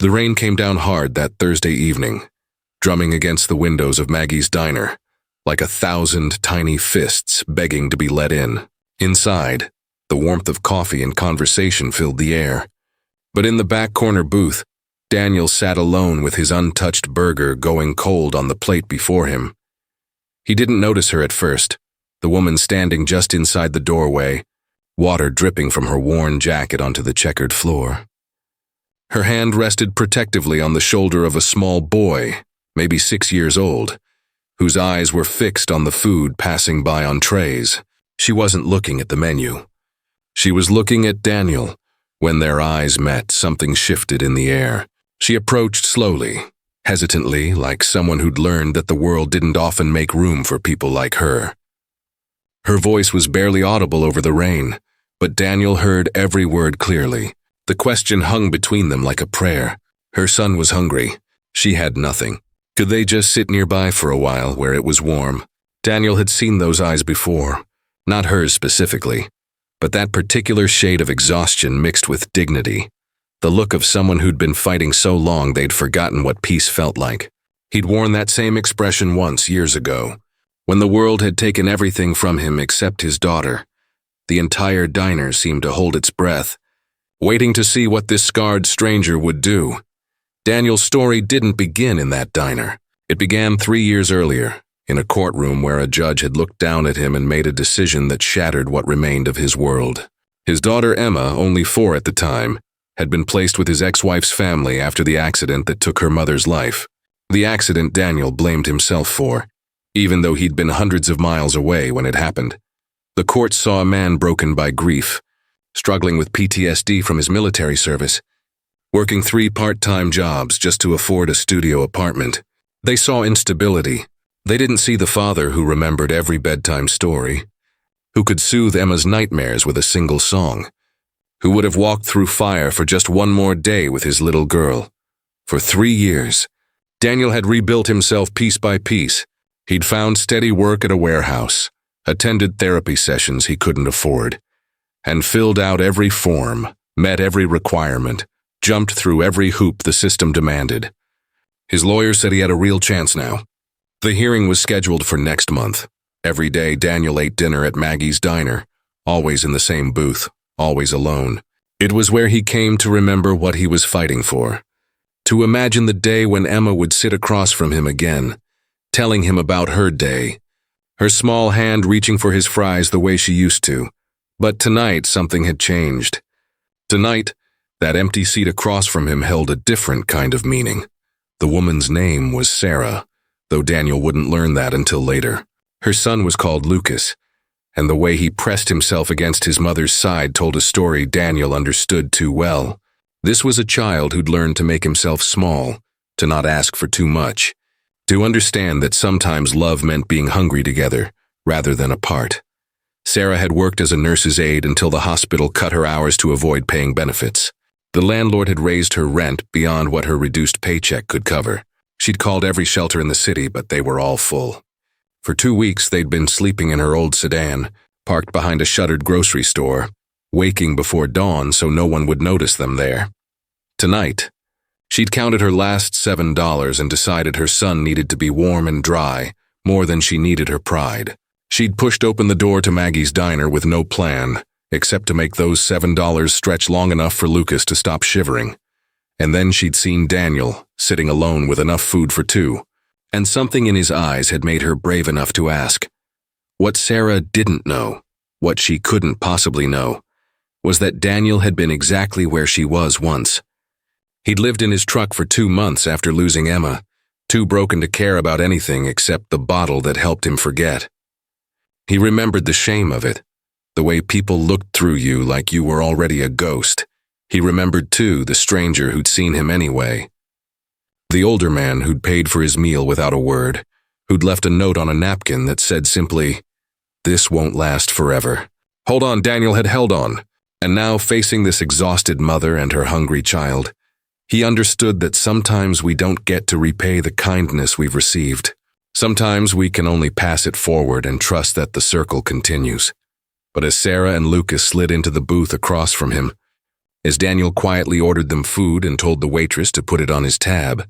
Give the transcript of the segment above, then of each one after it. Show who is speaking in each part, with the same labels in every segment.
Speaker 1: The rain came down hard that Thursday evening, drumming against the windows of Maggie's diner, like 1,000 tiny fists begging to be let in. Inside, the warmth of coffee and conversation filled the air. But in the back corner booth, Daniel sat alone with his untouched burger going cold on the plate before him. He didn't notice her at first, the woman standing just inside the doorway, water dripping from her worn jacket onto the checkered floor. Her hand rested protectively on the shoulder of a small boy, maybe 6 years old, whose eyes were fixed on the food passing by on trays. She wasn't looking at the menu. She was looking at Daniel. When their eyes met, something shifted in the air. She approached slowly, hesitantly, like someone who'd learned that the world didn't often make room for people like her. Her voice was barely audible over the rain, but Daniel heard every word clearly. The question hung between them like a prayer. Her son was hungry. She had nothing. Could they just sit nearby for a while where it was warm? Daniel had seen those eyes before, not hers specifically, but that particular shade of exhaustion mixed with dignity. The look of someone who'd been fighting so long they'd forgotten what peace felt like. He'd worn that same expression once years ago, when the world had taken everything from him except his daughter. The entire diner seemed to hold its breath, waiting to see what this scarred stranger would do. Daniel's story didn't begin in that diner. It began 3 years earlier, in a courtroom where a judge had looked down at him and made a decision that shattered what remained of his world. His daughter Emma, only 4 at the time, had been placed with his ex-wife's family after the accident that took her mother's life. The accident Daniel blamed himself for, even though he'd been hundreds of miles away when it happened. The court saw a man broken by grief, struggling with PTSD from his military service, working 3 part-time jobs just to afford a studio apartment. They saw instability. They didn't see the father who remembered every bedtime story, who could soothe Emma's nightmares with a single song, who would have walked through fire for just one more day with his little girl. For 3 years, Daniel had rebuilt himself piece by piece. He'd found steady work at a warehouse, attended therapy sessions he couldn't afford, and filled out every form, met every requirement, jumped through every hoop the system demanded. His lawyer said he had a real chance now. The hearing was scheduled for next month. Every day Daniel ate dinner at Maggie's diner, always in the same booth, always alone. It was where he came to remember what he was fighting for, to imagine the day when Emma would sit across from him again, telling him about her day, her small hand reaching for his fries the way she used to. But tonight something had changed. Tonight, that empty seat across from him held a different kind of meaning. The woman's name was Sarah, though Daniel wouldn't learn that until later. Her son was called Lucas, and the way he pressed himself against his mother's side told a story Daniel understood too well. This was a child who'd learned to make himself small, to not ask for too much, to understand that sometimes love meant being hungry together, rather than apart. Sarah had worked as a nurse's aide until the hospital cut her hours to avoid paying benefits. The landlord had raised her rent beyond what her reduced paycheck could cover. She'd called every shelter in the city, but they were all full. For 2 weeks, they'd been sleeping in her old sedan, parked behind a shuttered grocery store, waking before dawn so no one would notice them there. Tonight, she'd counted her last $7 and decided her son needed to be warm and dry, more than she needed her pride. She'd pushed open the door to Maggie's diner with no plan, except to make those $7 stretch long enough for Lucas to stop shivering. And then she'd seen Daniel, sitting alone with enough food for 2. And something in his eyes had made her brave enough to ask. What Sarah didn't know, what she couldn't possibly know, was that Daniel had been exactly where she was once. He'd lived in his truck for 2 months after losing Emma, too broken to care about anything except the bottle that helped him forget. He remembered the shame of it, the way people looked through you like you were already a ghost. He remembered, too, the stranger who'd seen him anyway. The older man who'd paid for his meal without a word, who'd left a note on a napkin that said simply, "This won't last forever." Hold on, Daniel had held on, and now facing this exhausted mother and her hungry child, he understood that sometimes we don't get to repay the kindness we've received. Sometimes we can only pass it forward and trust that the circle continues. But as Sarah and Lucas slid into the booth across from him, as Daniel quietly ordered them food and told the waitress to put it on his tab.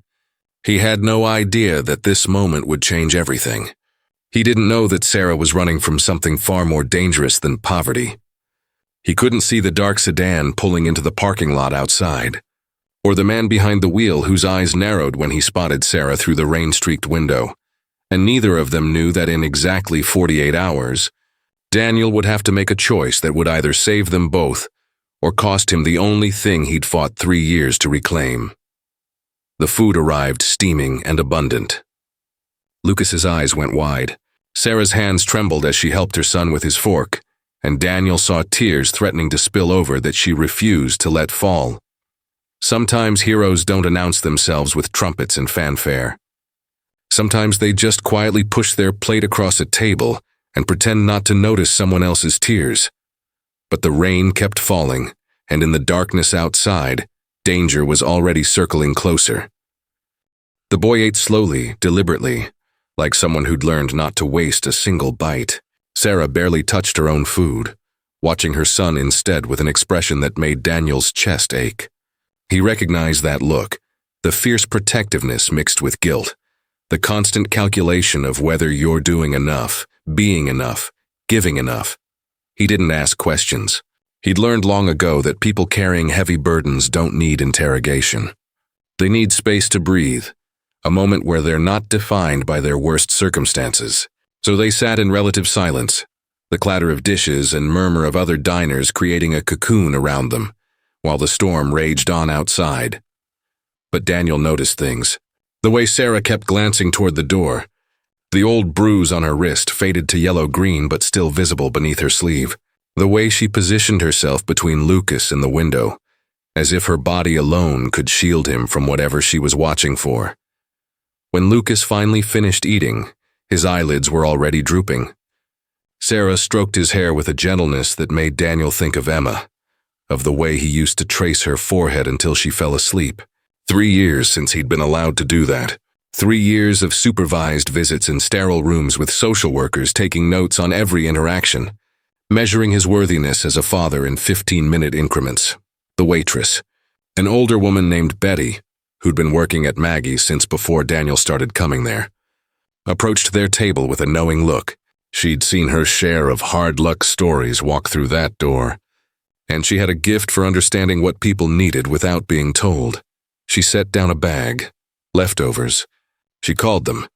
Speaker 1: He had no idea that this moment would change everything. He didn't know that Sarah was running from something far more dangerous than poverty. He couldn't see the dark sedan pulling into the parking lot outside, or the man behind the wheel whose eyes narrowed when he spotted Sarah through the rain-streaked window. And neither of them knew that in exactly 48 hours, Daniel would have to make a choice that would either save them both or cost him the only thing he'd fought 3 years to reclaim. The food arrived steaming and abundant. Lucas's eyes went wide. Sarah's hands trembled as she helped her son with his fork, and Daniel saw tears threatening to spill over that she refused to let fall. Sometimes heroes don't announce themselves with trumpets and fanfare. Sometimes they just quietly push their plate across a table and pretend not to notice someone else's tears. But the rain kept falling, and in the darkness outside, danger was already circling closer. The boy ate slowly, deliberately, like someone who'd learned not to waste a single bite. Sarah barely touched her own food, watching her son instead with an expression that made Daniel's chest ache. He recognized that look, the fierce protectiveness mixed with guilt, the constant calculation of whether you're doing enough, being enough, giving enough. He didn't ask questions. He'd learned long ago that people carrying heavy burdens don't need interrogation. They need space to breathe, a moment where they're not defined by their worst circumstances. So they sat in relative silence, the clatter of dishes and murmur of other diners creating a cocoon around them, while the storm raged on outside. But Daniel noticed things. The way Sarah kept glancing toward the door. The old bruise on her wrist faded to yellow-green but still visible beneath her sleeve. The way she positioned herself between Lucas and the window, as if her body alone could shield him from whatever she was watching for. When Lucas finally finished eating, his eyelids were already drooping. Sarah stroked his hair with a gentleness that made Daniel think of Emma, of the way he used to trace her forehead until she fell asleep. 3 years since he'd been allowed to do that. 3 years of supervised visits in sterile rooms with social workers taking notes on every interaction, measuring his worthiness as a father in 15-minute increments. The waitress, an older woman named Betty, who'd been working at Maggie's since before Daniel started coming there, approached their table with a knowing look. She'd seen her share of hard-luck stories walk through that door, and she had a gift for understanding what people needed without being told. She set down a bag, leftovers. She called them,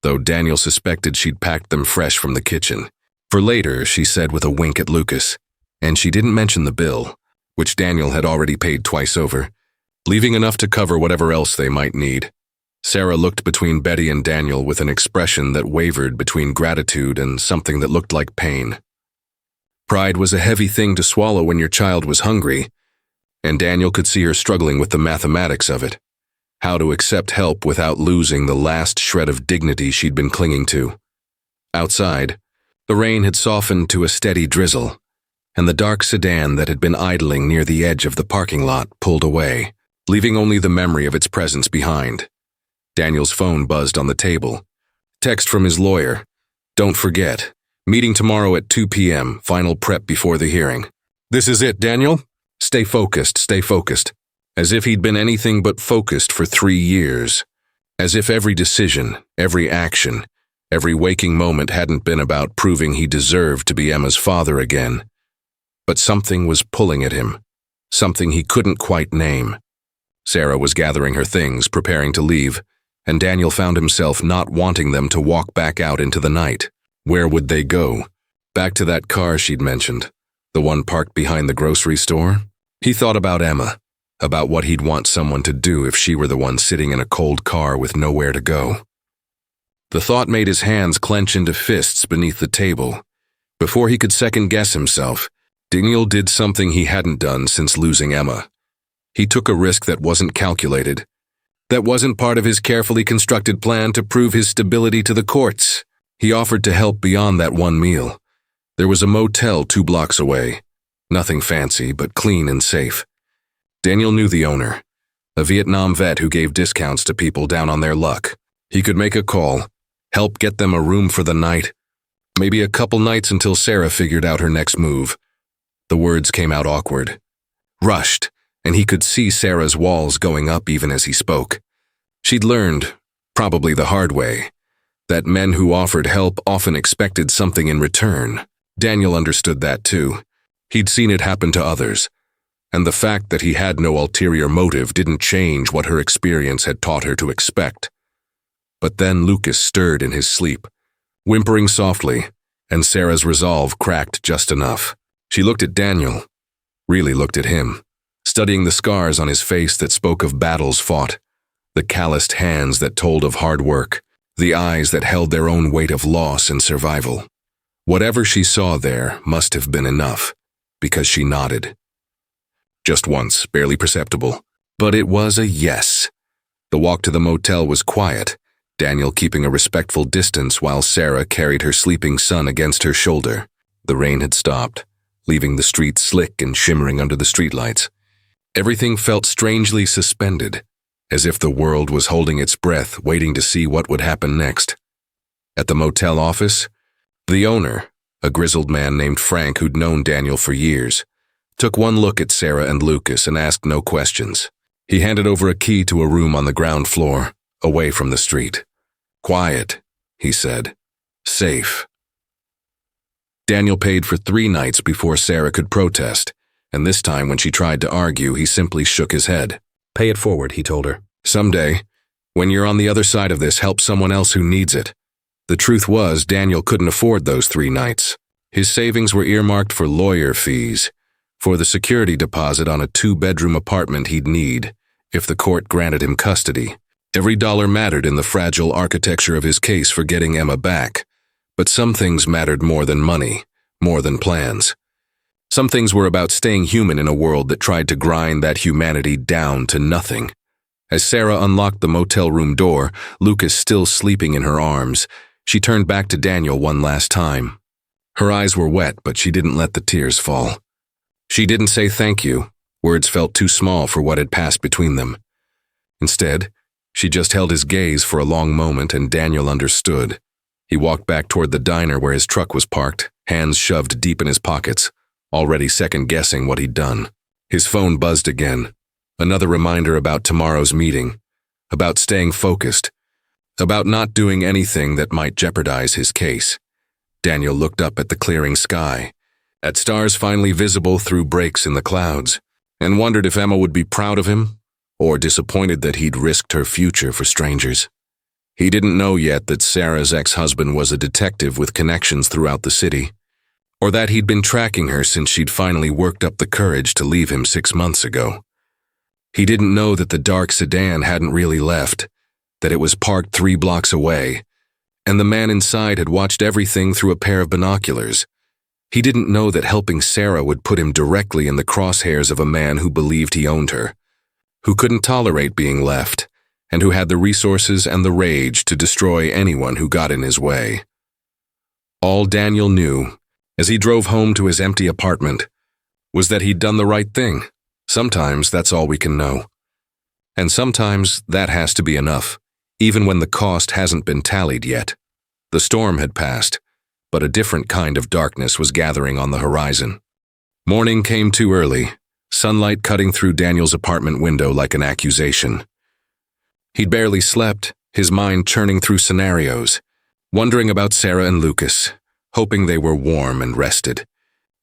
Speaker 1: though Daniel suspected she'd packed them fresh from the kitchen. For later, she said with a wink at Lucas, and she didn't mention the bill, which Daniel had already paid twice over, leaving enough to cover whatever else they might need. Sarah looked between Betty and Daniel with an expression that wavered between gratitude and something that looked like pain. Pride was a heavy thing to swallow when your child was hungry, and Daniel could see her struggling with the mathematics of it, how to accept help without losing the last shred of dignity she'd been clinging to. Outside, the rain had softened to a steady drizzle, and the dark sedan that had been idling near the edge of the parking lot pulled away, leaving only the memory of its presence behind. Daniel's phone buzzed on the table. Text from his lawyer. "Don't forget. Meeting tomorrow at 2 p.m., final prep before the hearing." "This is it, Daniel? Stay focused, stay focused." As if he'd been anything but focused for 3 years. As if every decision, every action, every waking moment hadn't been about proving he deserved to be Emma's father again. But something was pulling at him, something he couldn't quite name. Sarah was gathering her things, preparing to leave, and Daniel found himself not wanting them to walk back out into the night. Where would they go? Back to that car she'd mentioned, the one parked behind the grocery store? He thought about Emma, about what he'd want someone to do if she were the one sitting in a cold car with nowhere to go. The thought made his hands clench into fists beneath the table. Before he could second-guess himself, Daniel did something he hadn't done since losing Emma. He took a risk that wasn't calculated, that wasn't part of his carefully constructed plan to prove his stability to the courts. He offered to help beyond that one meal. There was a motel 2 blocks away. Nothing fancy, but clean and safe. Daniel knew the owner, a Vietnam vet who gave discounts to people down on their luck. He could make a call, help get them a room for the night, maybe a couple nights until Sarah figured out her next move. The words came out awkward, rushed, and he could see Sarah's walls going up even as he spoke. She'd learned, probably the hard way, that men who offered help often expected something in return. Daniel understood that too. He'd seen it happen to others, and the fact that he had no ulterior motive didn't change what her experience had taught her to expect. But then Lucas stirred in his sleep, whimpering softly, and Sarah's resolve cracked just enough. She looked at Daniel, really looked at him, studying the scars on his face that spoke of battles fought, the calloused hands that told of hard work, the eyes that held their own weight of loss and survival. Whatever she saw there must have been enough, because she nodded. Just once, barely perceptible, but it was a yes. The walk to the motel was quiet, Daniel keeping a respectful distance while Sarah carried her sleeping son against her shoulder. The rain had stopped, leaving the streets slick and shimmering under the streetlights. Everything felt strangely suspended, as if the world was holding its breath, waiting to see what would happen next. At the motel office, the owner, a grizzled man named Frank who'd known Daniel for years, took one look at Sarah and Lucas and asked no questions. He handed over a key to a room on the ground floor, away from the street. "Quiet," he said. "Safe." Daniel paid for 3 nights before Sarah could protest, and this time when she tried to argue, he simply shook his head.
Speaker 2: "Pay it forward," he told her.
Speaker 1: "Someday, when you're on the other side of this, help someone else who needs it." The truth was, Daniel couldn't afford those 3 nights. His savings were earmarked for lawyer fees, for the security deposit on a 2-bedroom apartment he'd need if the court granted him custody. Every dollar mattered in the fragile architecture of his case for getting Emma back, but some things mattered more than money, more than plans. Some things were about staying human in a world that tried to grind that humanity down to nothing. As Sarah unlocked the motel room door, Lucas still sleeping in her arms, she turned back to Daniel one last time. Her eyes were wet, but she didn't let the tears fall. She didn't say thank you. Words felt too small for what had passed between them. Instead, she just held his gaze for a long moment, and Daniel understood. He walked back toward the diner where his truck was parked, hands shoved deep in his pockets, already second-guessing what he'd done. His phone buzzed again. Another reminder about tomorrow's meeting, about staying focused, about not doing anything that might jeopardize his case. Daniel looked up at the clearing sky, at stars finally visible through breaks in the clouds, and wondered if Emma would be proud of him, or disappointed that he'd risked her future for strangers. He didn't know yet that Sarah's ex-husband was a detective with connections throughout the city, or that he'd been tracking her since she'd finally worked up the courage to leave him 6 months ago. He didn't know that the dark sedan hadn't really left, that it was parked 3 blocks away, and the man inside had watched everything through a pair of binoculars. He didn't know that helping Sarah would put him directly in the crosshairs of a man who believed he owned her, who couldn't tolerate being left, and who had the resources and the rage to destroy anyone who got in his way. All Daniel knew, as he drove home to his empty apartment, was that he'd done the right thing. Sometimes that's all we can know. And sometimes that has to be enough, even when the cost hasn't been tallied yet. The storm had passed, but a different kind of darkness was gathering on the horizon. Morning came too early, sunlight cutting through Daniel's apartment window like an accusation. He'd barely slept, his mind churning through scenarios, wondering about Sarah and Lucas, hoping they were warm and rested,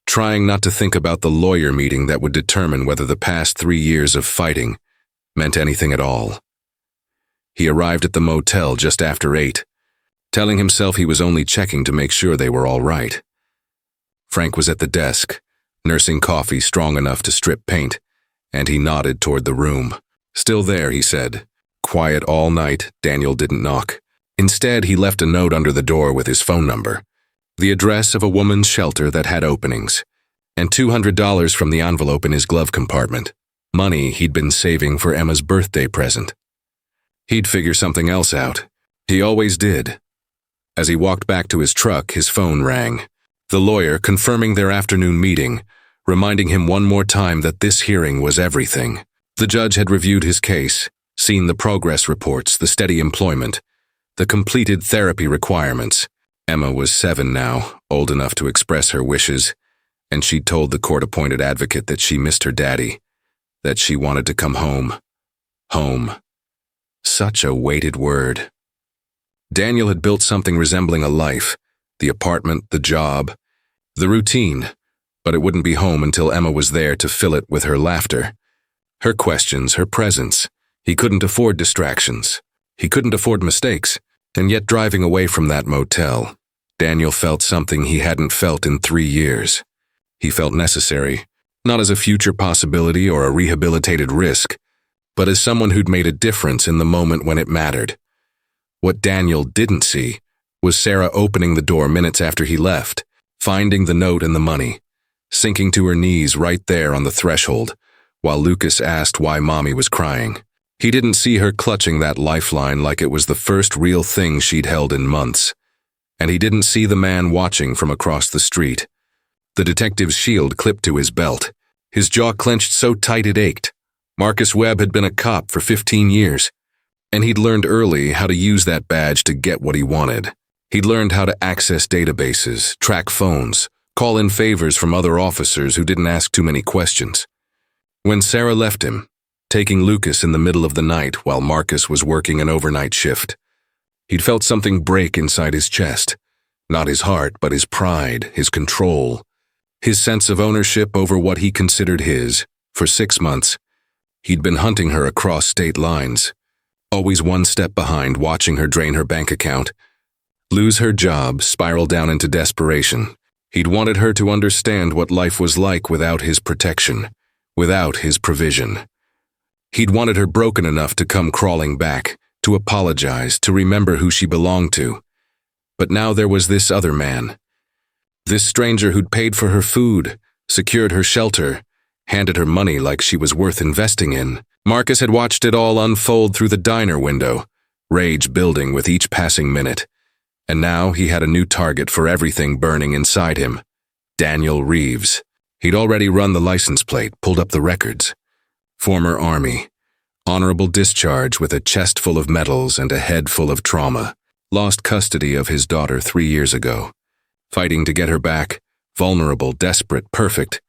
Speaker 1: trying not to think about the lawyer meeting that would determine whether the past 3 years of fighting meant anything at all. He arrived at the motel just after 8, telling himself he was only checking to make sure they were all right. Frank was at the desk, nursing coffee strong enough to strip paint, and he nodded toward the room. "Still there," he said. Quiet all night, Daniel didn't knock. Instead, he left a note under the door with his phone number, the address of a woman's shelter that had openings, and $200 from the envelope in his glove compartment, money he'd been saving for Emma's birthday present. He'd figure something else out. He always did. As he walked back to his truck, his phone rang. The lawyer confirming their afternoon meeting, reminding him one more time that this hearing was everything. The judge had reviewed his case, seen the progress reports, the steady employment, the completed therapy requirements. Emma was 7 now, old enough to express her wishes, and she'd told the court-appointed advocate that she missed her daddy, that she wanted to come home. Home. Such a weighted word. Daniel had built something resembling a life, the apartment, the job, the routine, but it wouldn't be home until Emma was there to fill it with her laughter, her questions, her presence. He couldn't afford distractions. He couldn't afford mistakes. And yet driving away from that motel, Daniel felt something he hadn't felt in 3 years. He felt necessary, not as a future possibility or a rehabilitated risk, but as someone who'd made a difference in the moment when it mattered. What Daniel didn't see was Sarah opening the door minutes after he left, finding the note and the money, sinking to her knees right there on the threshold, while Lucas asked why Mommy was crying. He didn't see her clutching that lifeline like it was the first real thing she'd held in months. And he didn't see the man watching from across the street. The detective's shield clipped to his belt, his jaw clenched so tight it ached. Marcus Webb had been a cop for 15 years, and he'd learned early how to use that badge to get what he wanted. He'd learned how to access databases, track phones, call in favors from other officers who didn't ask too many questions. When Sarah left him, taking Lucas in the middle of the night while Marcus was working an overnight shift, he'd felt something break inside his chest. Not his heart, but his pride, his control, his sense of ownership over what he considered his. For 6 months, he'd been hunting her across state lines, always one step behind, watching her drain her bank account, lose her job, spiral down into desperation. He'd wanted her to understand what life was like without his protection, without his provision. He'd wanted her broken enough to come crawling back, to apologize, to remember who she belonged to. But now there was this other man. This stranger who'd paid for her food, secured her shelter, handed her money like she was worth investing in. Marcus had watched it all unfold through the diner window, rage building with each passing minute. And now he had a new target for everything burning inside him. Daniel Reeves. He'd already run the license plate, pulled up the records. Former Army. Honorable discharge with a chest full of medals and a head full of trauma. Lost custody of his daughter 3 years ago. Fighting to get her back. Vulnerable, desperate, perfect.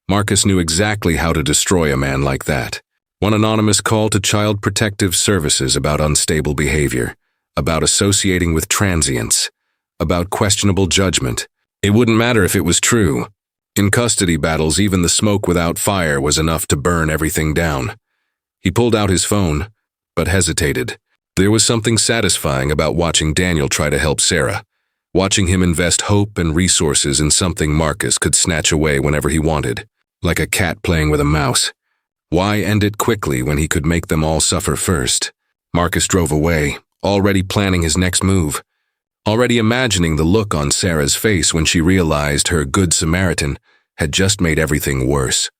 Speaker 1: Marcus knew exactly how to destroy a man like that. One anonymous call to Child Protective Services about unstable behavior, about associating with transients, about questionable judgment. It wouldn't matter if it was true. In custody battles, even the smoke without fire was enough to burn everything down. He pulled out his phone, but hesitated. There was something satisfying about watching Daniel try to help Sarah, watching him invest hope and resources in something Marcus could snatch away whenever he wanted, like a cat playing with a mouse. Why end it quickly when he could make them all suffer first? Marcus drove away, already planning his next move, already imagining the look on Sarah's face when she realized her Good Samaritan had just made everything worse.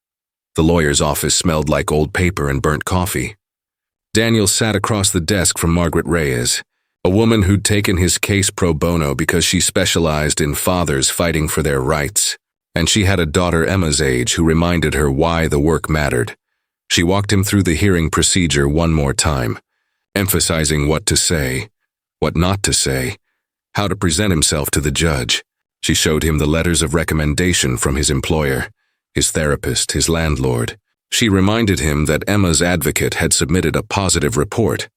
Speaker 1: The lawyer's office smelled like old paper and burnt coffee. Daniel sat across the desk from Margaret Reyes, a woman who'd taken his case pro bono because she specialized in fathers fighting for their rights, and she had a daughter Emma's age who reminded her why the work mattered. She walked him through the hearing procedure one more time, emphasizing what to say, what not to say, how to present himself to the judge. She showed him the letters of recommendation from his employer, his therapist, his landlord. She reminded him that Emma's advocate had submitted a positive report.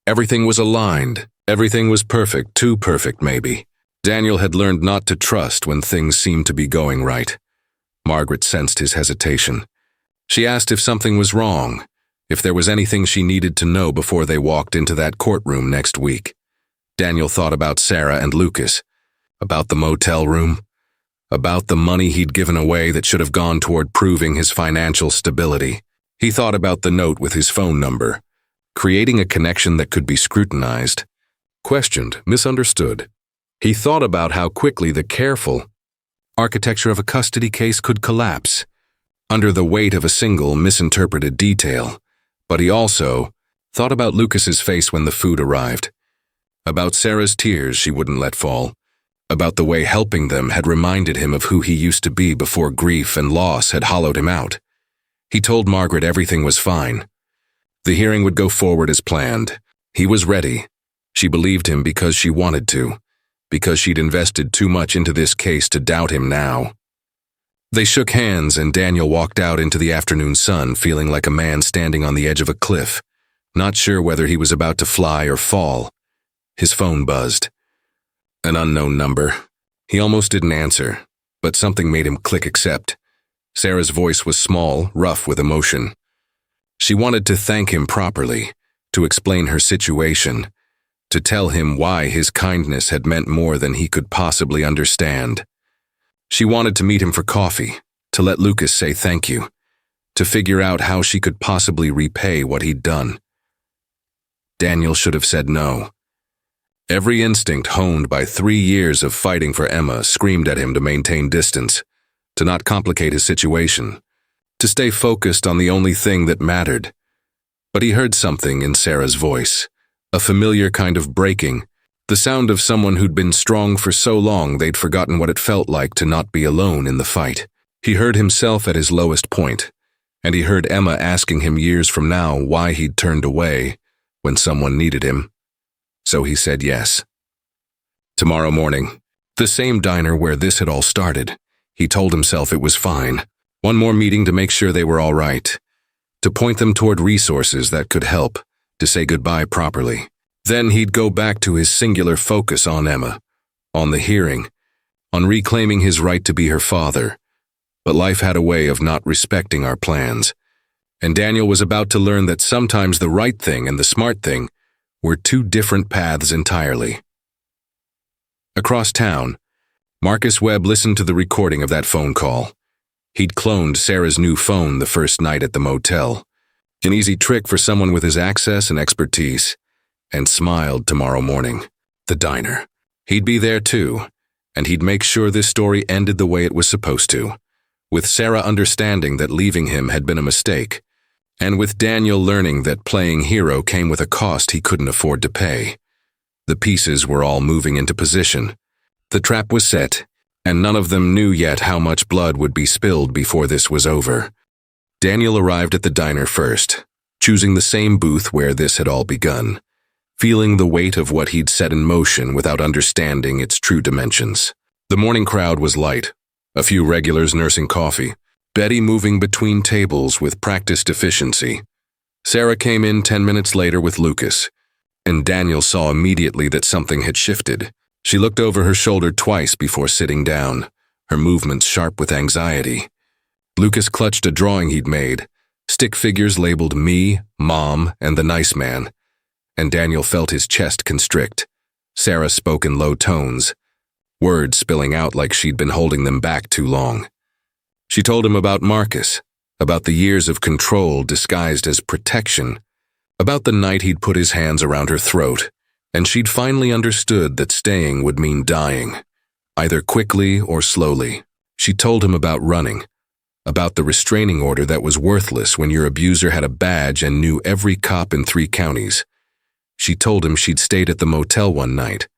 Speaker 1: Everything was aligned. Everything was perfect, too perfect maybe. Daniel had learned not to trust when things seemed to be going right. Margaret sensed his hesitation. She asked if something was wrong, if there was anything she needed to know before they walked into that courtroom next week. Daniel thought about Sarah and Lucas, about the motel room, about the money he'd given away that should have gone toward proving his financial stability. He thought about the note with his phone number, creating a connection that could be scrutinized, questioned, misunderstood. He thought about how quickly the careful architecture of a custody case could collapse under the weight of a single misinterpreted detail. But he also thought about Lucas's face when the food arrived, about Sarah's tears she wouldn't let fall, about the way helping them had reminded him of who he used to be before grief and loss had hollowed him out. He told Margaret everything was fine. The hearing would go forward as planned. He was ready. She believed him because she wanted to, because she'd invested too much into this case to doubt him now. They shook hands and Daniel walked out into the afternoon sun feeling like a man standing on the edge of a cliff, not sure whether he was about to fly or fall. His phone buzzed. An unknown number. He almost didn't answer, but something made him click accept. Sarah's voice was small, rough with emotion. She wanted to thank him properly, to explain her situation, to tell him why his kindness had meant more than he could possibly understand. She wanted to meet him for coffee, to let Lucas say thank you, to figure out how she could possibly repay what he'd done. Daniel should have said no. Every instinct honed by 3 years of fighting for Emma screamed at him to maintain distance, to not complicate his situation, to stay focused on the only thing that mattered. But he heard something in Sarah's voice, a familiar kind of breaking, the sound of someone who'd been strong for so long they'd forgotten what it felt like to not be alone in the fight. He heard himself at his lowest point, and he heard Emma asking him years from now why he'd turned away when someone needed him. So he said yes. Tomorrow morning, the same diner where this had all started, he told himself it was fine. One more meeting to make sure they were all right, to point them toward resources that could help, to say goodbye properly. Then he'd go back to his singular focus on Emma, on the hearing, on reclaiming his right to be her father. But life had a way of not respecting our plans, and Daniel was about to learn that sometimes the right thing and the smart thing were 2 different paths entirely. Across town, Marcus Webb listened to the recording of that phone call. He'd cloned Sarah's new phone the first night at the motel, an easy trick for someone with his access and expertise, and smiled tomorrow morning. The diner. He'd be there too, and he'd make sure this story ended the way it was supposed to, with Sarah understanding that leaving him had been a mistake, and with Daniel learning that playing hero came with a cost he couldn't afford to pay. The pieces were all moving into position. The trap was set, and none of them knew yet how much blood would be spilled before this was over. Daniel arrived at the diner first, choosing the same booth where this had all begun, feeling the weight of what he'd set in motion without understanding its true dimensions. The morning crowd was light, a few regulars nursing coffee, Betty moving between tables with practiced efficiency. Sarah came in 10 minutes later with Lucas, and Daniel saw immediately that something had shifted. She looked over her shoulder twice before sitting down, her movements sharp with anxiety. Lucas clutched a drawing he'd made, stick figures labeled me, Mom, and the nice man, and Daniel felt his chest constrict. Sarah spoke in low tones, words spilling out like she'd been holding them back too long. She told him about Marcus, about the years of control disguised as protection, about the night he'd put his hands around her throat, and she'd finally understood that staying would mean dying, either quickly or slowly. She told him about running, about the restraining order that was worthless when your abuser had a badge and knew every cop in 3 counties. She told him she'd stayed at the motel one night,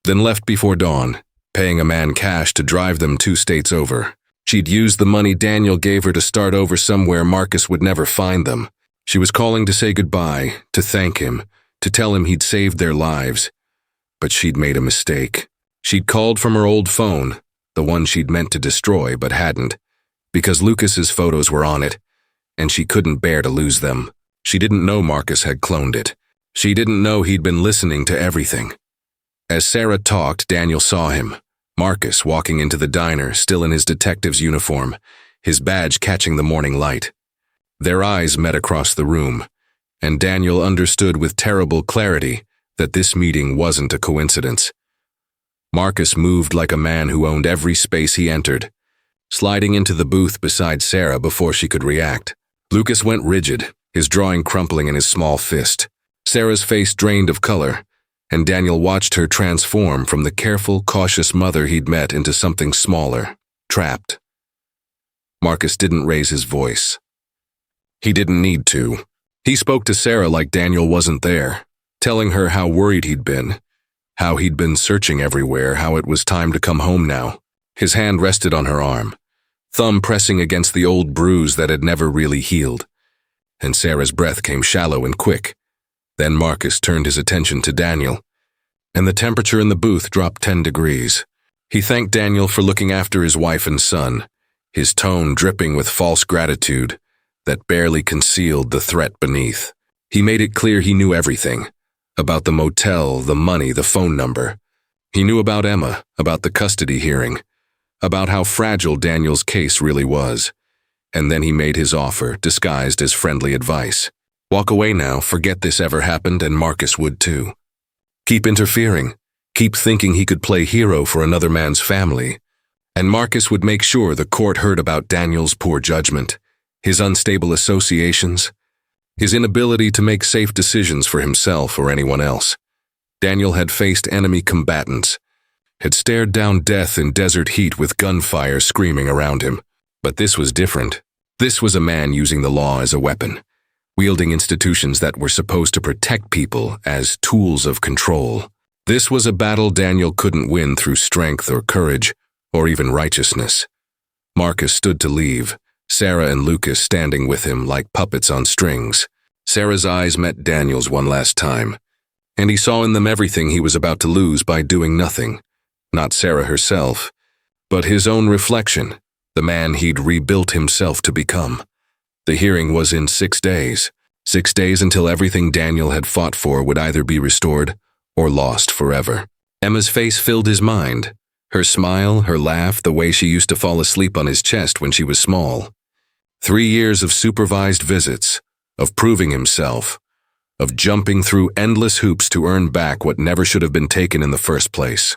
Speaker 1: then left before dawn, paying a man cash to drive them 2 states over. She'd used the money Daniel gave her to start over somewhere Marcus would never find them. She was calling to say goodbye, to thank him, to tell him he'd saved their lives. But she'd made a mistake. She'd called from her old phone, the one she'd meant to destroy but hadn't, because Lucas's photos were on it, and she couldn't bear to lose them. She didn't know Marcus had cloned it. She didn't know he'd been listening to everything. As Sarah talked, Daniel saw him, Marcus, walking into the diner, still in his detective's uniform, his badge catching the morning light. Their eyes met across the room, and Daniel understood with terrible clarity that this meeting wasn't a coincidence. Marcus moved like a man who owned every space he entered, sliding into the booth beside Sarah before she could react. Lucas went rigid, his drawing crumpling in his small fist. Sarah's face drained of color, and Daniel watched her transform from the careful, cautious mother he'd met into something smaller, trapped. Marcus didn't raise his voice. He didn't need to. He spoke to Sarah like Daniel wasn't there, telling her how worried he'd been, how he'd been searching everywhere, how it was time to come home now. His hand rested on her arm, thumb pressing against the old bruise that had never really healed, and Sarah's breath came shallow and quick. Then Marcus turned his attention to Daniel, and the temperature in the booth dropped 10 degrees. He thanked Daniel for looking after his wife and son, his tone dripping with false gratitude that barely concealed the threat beneath. He made it clear he knew everything, about the motel, the money, the phone number. He knew about Emma, about the custody hearing, about how fragile Daniel's case really was. And then he made his offer, disguised as friendly advice. Walk away now, forget this ever happened, and Marcus would too. Keep interfering, keep thinking he could play hero for another man's family. And Marcus would make sure the court heard about Daniel's poor judgment, his unstable associations, his inability to make safe decisions for himself or anyone else. Daniel had faced enemy combatants, had stared down death in desert heat with gunfire screaming around him. But this was different. This was a man using the law as a weapon, wielding institutions that were supposed to protect people as tools of control. This was a battle Daniel couldn't win through strength or courage, or even righteousness. Marcus stood to leave, Sarah and Lucas standing with him like puppets on strings. Sarah's eyes met Daniel's one last time, and he saw in them everything he was about to lose by doing nothing. Not Sarah herself, but his own reflection, the man he'd rebuilt himself to become. The hearing was in 6 days. 6 days until everything Daniel had fought for would either be restored or lost forever. Emma's face filled his mind. Her smile, her laugh, the way she used to fall asleep on his chest when she was small. 3 years of supervised visits, of proving himself, of jumping through endless hoops to earn back what never should have been taken in the first place.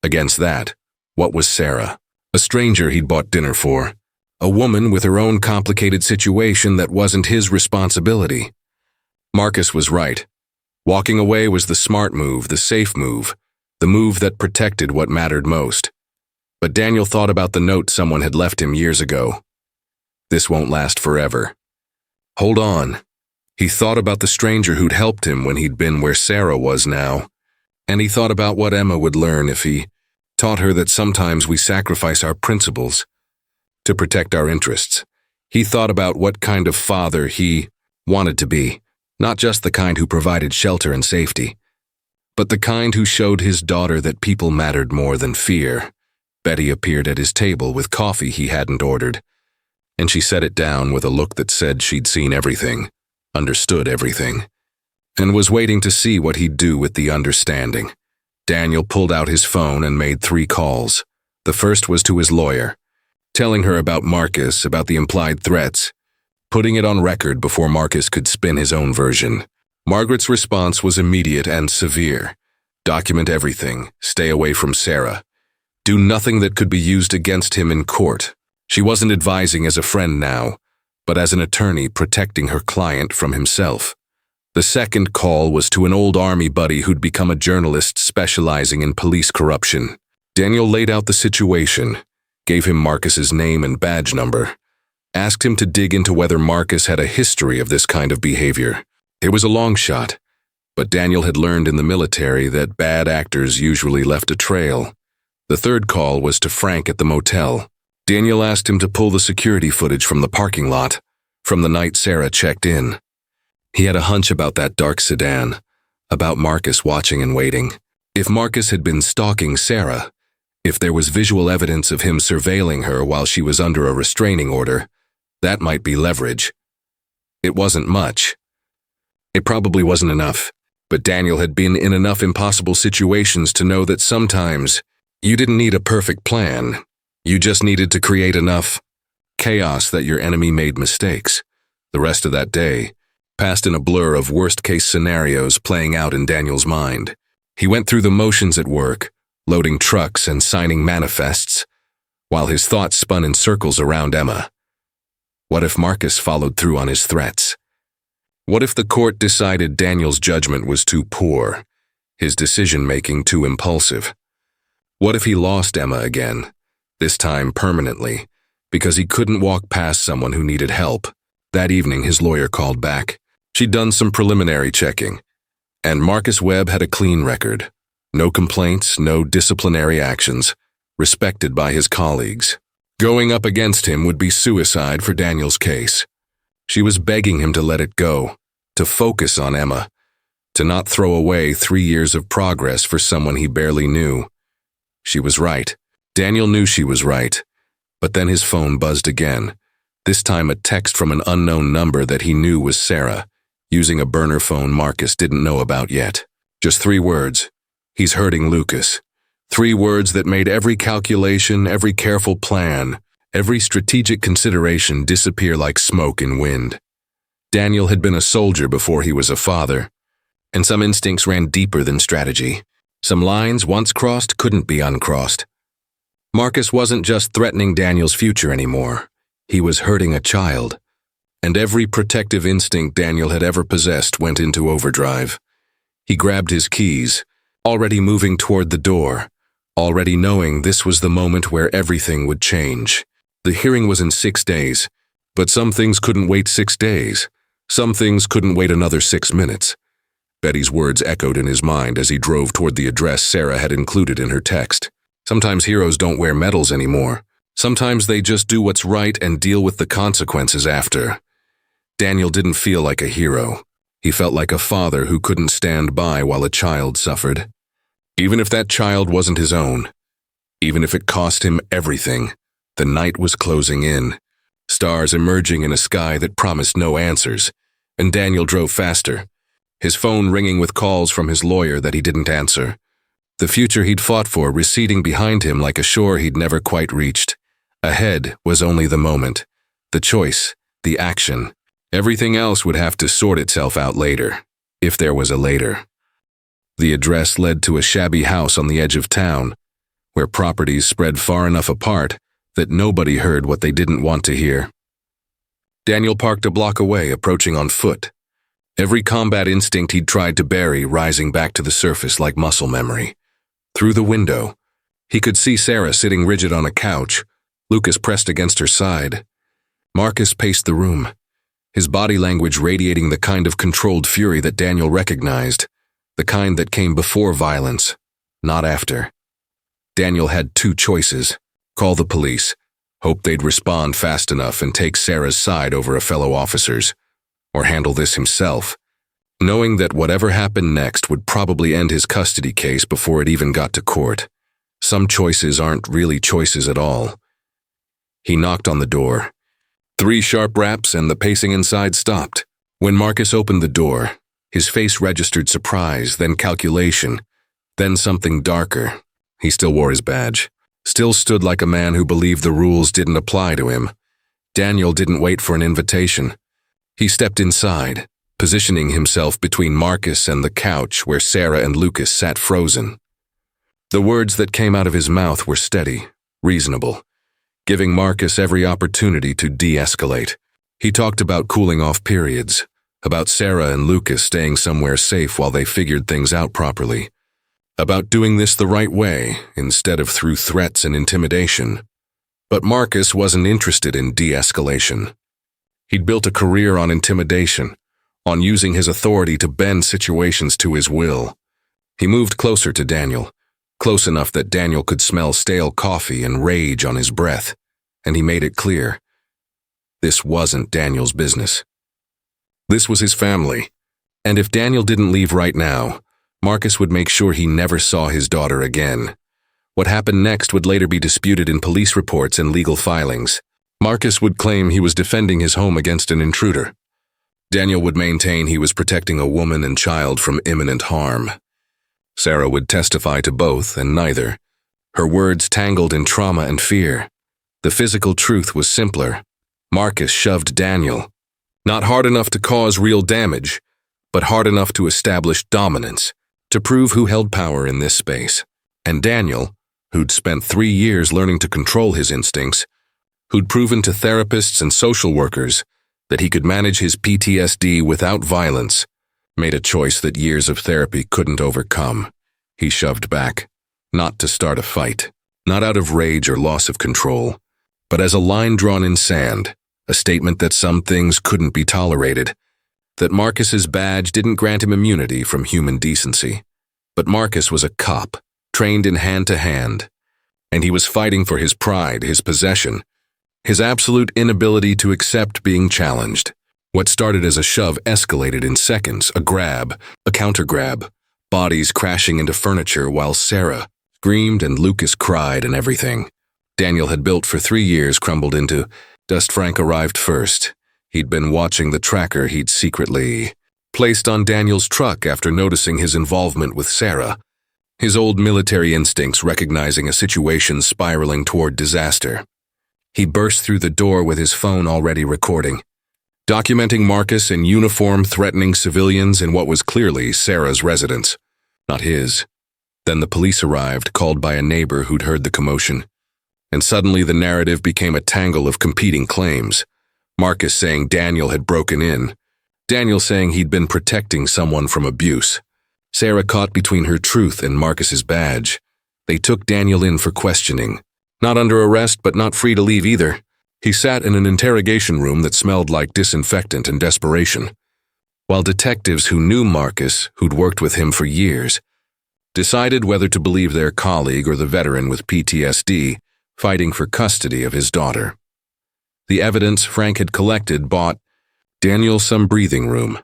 Speaker 1: Against that, what was Sarah? A stranger he'd bought dinner for. A woman with her own complicated situation that wasn't his responsibility. Marcus was right. Walking away was the smart move, the safe move, the move that protected what mattered most. But Daniel thought about the note someone had left him years ago. This won't last forever. Hold on. He thought about the stranger who'd helped him when he'd been where Sarah was now. And he thought about what Emma would learn if he taught her that sometimes we sacrifice our principles to protect our interests. He thought about what kind of father he wanted to be, not just the kind who provided shelter and safety, but the kind who showed his daughter that people mattered more than fear. Betty appeared at his table with coffee he hadn't ordered, and she set it down with a look that said she'd seen everything, understood everything, and was waiting to see what he'd do with the understanding. Daniel pulled out his phone and made 3 calls. The first was to his lawyer, telling her about Marcus, about the implied threats, putting it on record before Marcus could spin his own version. Margaret's response was immediate and severe. Document everything, stay away from Sarah. Do nothing that could be used against him in court. She wasn't advising as a friend now, but as an attorney protecting her client from himself. The second call was to an old army buddy who'd become a journalist specializing in police corruption. Daniel laid out the situation, gave him Marcus's name and badge number, asked him to dig into whether Marcus had a history of this kind of behavior. It was a long shot, but Daniel had learned in the military that bad actors usually left a trail. The third call was to Frank at the motel. Daniel asked him to pull the security footage from the parking lot, from the night Sarah checked in. He had a hunch about that dark sedan, about Marcus watching and waiting. If Marcus had been stalking Sarah, if there was visual evidence of him surveilling her while she was under a restraining order, that might be leverage. It wasn't much. It probably wasn't enough, but Daniel had been in enough impossible situations to know that sometimes you didn't need a perfect plan. You just needed to create enough chaos that your enemy made mistakes. The rest of that day passed in a blur of worst-case scenarios playing out in Daniel's mind. He went through the motions at work, loading trucks and signing manifests, while his thoughts spun in circles around Emma. What if Marcus followed through on his threats? What if the court decided Daniel's judgment was too poor, his decision-making too impulsive? What if he lost Emma again, this time permanently, because he couldn't walk past someone who needed help? That evening, his lawyer called back. She'd done some preliminary checking, and Marcus Webb had a clean record. No complaints, no disciplinary actions, respected by his colleagues. Going up against him would be suicide for Daniel's case. She was begging him to let it go, to focus on Emma, to not throw away 3 years of progress for someone he barely knew. She was right. Daniel knew she was right, But then his phone buzzed again, this time a text from an unknown number that he knew was Sarah, using a burner phone Marcus didn't know about yet. Just 3 words. He's hurting Lucas. 3 words that made every calculation, every careful plan, every strategic consideration disappear like smoke in wind. Daniel had been a soldier before he was a father, and some instincts ran deeper than strategy. Some lines, once crossed, couldn't be uncrossed. Marcus wasn't just threatening Daniel's future anymore. He was hurting a child, and every protective instinct Daniel had ever possessed went into overdrive. He grabbed his keys, already moving toward the door, already knowing this was the moment where everything would change. The hearing was in 6 days, but some things couldn't wait 6 days. Some things couldn't wait another 6 minutes. Betty's words echoed in his mind as he drove toward the address Sarah had included in her text. Sometimes heroes don't wear medals anymore. Sometimes they just do what's right and deal with the consequences after. Daniel didn't feel like a hero. He felt like a father who couldn't stand by while a child suffered. Even if that child wasn't his own. Even if it cost him everything. The night was closing in. Stars emerging in a sky that promised no answers. And Daniel drove faster, his phone ringing with calls from his lawyer that he didn't answer. The future he'd fought for receding behind him like a shore he'd never quite reached. Ahead was only the moment, the choice, the action. Everything else would have to sort itself out later, if there was a later. The address led to a shabby house on the edge of town, where properties spread far enough apart that nobody heard what they didn't want to hear. Daniel parked a block away, approaching on foot. Every combat instinct he'd tried to bury rising back to the surface like muscle memory. Through the window, he could see Sarah sitting rigid on a couch, Lucas pressed against her side. Marcus paced the room, his body language radiating the kind of controlled fury that Daniel recognized, the kind that came before violence, not after. Daniel had 2 choices: call the police, hope they'd respond fast enough and take Sarah's side over a fellow officer's, or handle this himself, knowing that whatever happened next would probably end his custody case before it even got to court. Some choices aren't really choices at all. He knocked on the door. 3 sharp raps and the pacing inside stopped. When Marcus opened the door, his face registered surprise, then calculation, then something darker. He still wore his badge, still stood like a man who believed the rules didn't apply to him. Daniel didn't wait for an invitation. He stepped inside, positioning himself between Marcus and the couch where Sarah and Lucas sat frozen. The words that came out of his mouth were steady, reasonable, giving Marcus every opportunity to de-escalate. He talked about cooling off periods, about Sarah and Lucas staying somewhere safe while they figured things out properly, about doing this the right way instead of through threats and intimidation. But Marcus wasn't interested in de-escalation. He'd built a career on intimidation, on using his authority to bend situations to his will. He moved closer to Daniel, close enough that Daniel could smell stale coffee and rage on his breath, and he made it clear. This wasn't Daniel's business. This was his family, and if Daniel didn't leave right now, Marcus would make sure he never saw his daughter again. What happened next would later be disputed in police reports and legal filings. Marcus would claim he was defending his home against an intruder. Daniel would maintain he was protecting a woman and child from imminent harm. Sarah would testify to both and neither, her words tangled in trauma and fear. The physical truth was simpler. Marcus shoved Daniel, not hard enough to cause real damage, but hard enough to establish dominance, to prove who held power in this space. And Daniel, who'd spent 3 years learning to control his instincts, who'd proven to therapists and social workers that he could manage his PTSD without violence, made a choice that years of therapy couldn't overcome. He shoved back, not to start a fight, not out of rage or loss of control, but as a line drawn in sand, a statement that some things couldn't be tolerated, that Marcus's badge didn't grant him immunity from human decency. But Marcus was a cop, trained in hand-to-hand, and he was fighting for his pride, his possession, his absolute inability to accept being challenged. What started as a shove escalated in seconds, a grab, a counter-grab, bodies crashing into furniture while Sarah screamed and Lucas cried and everything. Daniel had built for 3 years crumbled into dust. Frank arrived first. He'd been watching the tracker he'd secretly placed on Daniel's truck after noticing his involvement with Sarah, his old military instincts recognizing a situation spiraling toward disaster. He burst through the door with his phone already recording, documenting Marcus in uniform threatening civilians in what was clearly Sarah's residence, not his. Then the police arrived, called by a neighbor who'd heard the commotion, and suddenly the narrative became a tangle of competing claims. Marcus saying Daniel had broken in, Daniel saying he'd been protecting someone from abuse. Sarah caught between her truth and Marcus's badge. They took Daniel in for questioning. Not under arrest, but not free to leave either. He sat in an interrogation room that smelled like disinfectant and desperation, while detectives who knew Marcus, who'd worked with him for years, decided whether to believe their colleague or the veteran with PTSD fighting for custody of his daughter. The evidence Frank had collected bought Daniel some breathing room.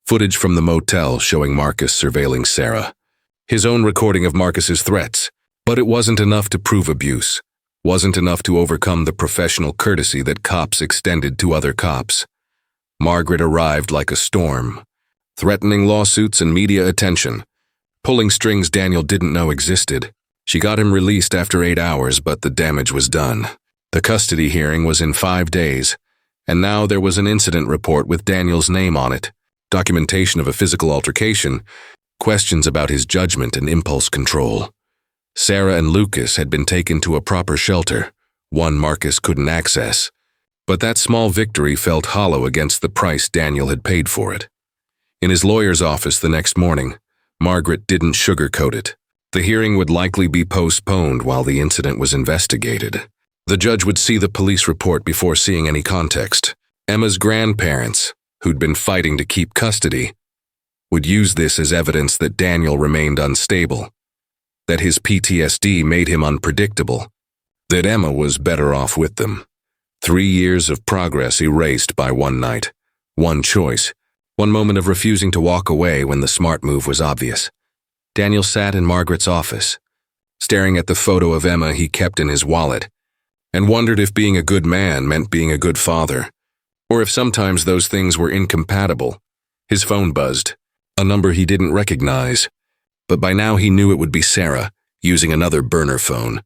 Speaker 1: Footage from the motel showing Marcus surveilling Sarah. His own recording of Marcus's threats. But it wasn't enough to prove abuse. Wasn't enough to overcome the professional courtesy that cops extended to other cops. Margaret arrived like a storm, threatening lawsuits and media attention, pulling strings Daniel didn't know existed. She got him released after 8 hours, but the damage was done. The custody hearing was in 5 days, and now there was an incident report with Daniel's name on it, documentation of a physical altercation, questions about his judgment and impulse control. Sarah and Lucas had been taken to a proper shelter, one Marcus couldn't access, but that small victory felt hollow against the price Daniel had paid for it. In his lawyer's office the next morning, Margaret didn't sugarcoat it. The hearing would likely be postponed while the incident was investigated. The judge would see the police report before seeing any context. Emma's grandparents, who'd been fighting to keep custody, would use this as evidence that Daniel remained unstable, that his PTSD made him unpredictable, that Emma was better off with them. 3 years of progress erased by one night, one choice, one moment of refusing to walk away when the smart move was obvious. Daniel sat in Margaret's office, staring at the photo of Emma he kept in his wallet, and wondered if being a good man meant being a good father, or if sometimes those things were incompatible. His phone buzzed, a number he didn't recognize, but by now he knew it would be Sarah, using another burner phone.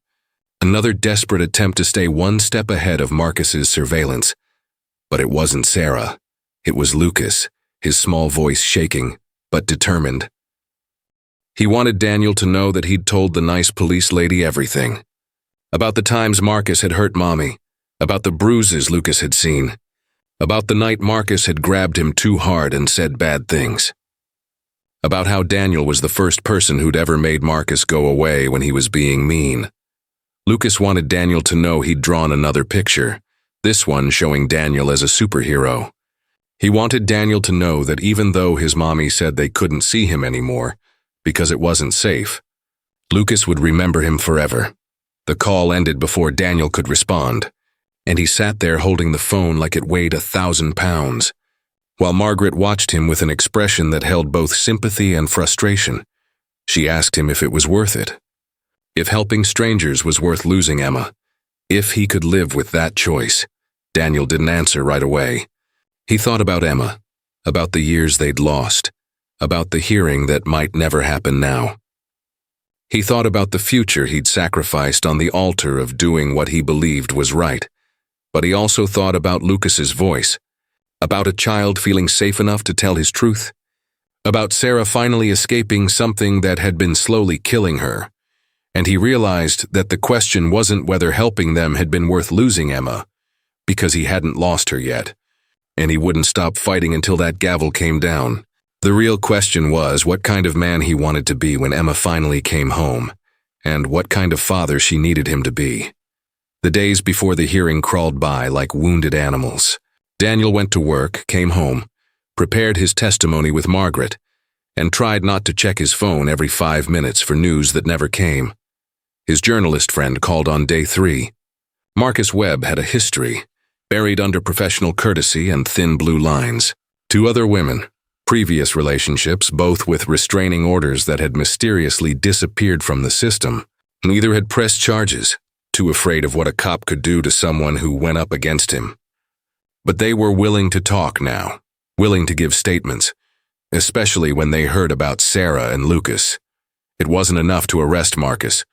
Speaker 1: Another desperate attempt to stay one step ahead of Marcus's surveillance. But it wasn't Sarah. It was Lucas, his small voice shaking, but determined. He wanted Daniel to know that he'd told the nice police lady everything. About the times Marcus had hurt Mommy, about the bruises Lucas had seen, about the night Marcus had grabbed him too hard and said bad things, about how Daniel was the first person who'd ever made Marcus go away when he was being mean. Lucas wanted Daniel to know he'd drawn another picture, this one showing Daniel as a superhero. He wanted Daniel to know that even though his mommy said they couldn't see him anymore, because it wasn't safe, Lucas would remember him forever. The call ended before Daniel could respond, and he sat there holding the phone like it weighed 1,000 pounds, while Margaret watched him with an expression that held both sympathy and frustration. She asked him if it was worth it. If helping strangers was worth losing Emma. If he could live with that choice. Daniel didn't answer right away. He thought about Emma, about the years they'd lost, about the hearing that might never happen now. He thought about the future he'd sacrificed on the altar of doing what he believed was right. But he also thought about Lucas's voice, about a child feeling safe enough to tell his truth, about Sarah finally escaping something that had been slowly killing her. And he realized that the question wasn't whether helping them had been worth losing Emma, because he hadn't lost her yet, and he wouldn't stop fighting until that gavel came down. The real question was what kind of man he wanted to be when Emma finally came home, and what kind of father she needed him to be. The days before the hearing crawled by like wounded animals. Daniel went to work, came home, prepared his testimony with Margaret, and tried not to check his phone every 5 minutes for news that never came. His journalist friend called on day 3. Marcus Webb had a history, buried under professional courtesy and thin blue lines. 2 other women, previous relationships, both with restraining orders that had mysteriously disappeared from the system. Neither had pressed charges. too afraid of what a cop could do to someone who went up against him. But they were willing to talk now, willing to give statements, especially when they heard about Sarah and Lucas. It wasn't enough to arrest Marcus.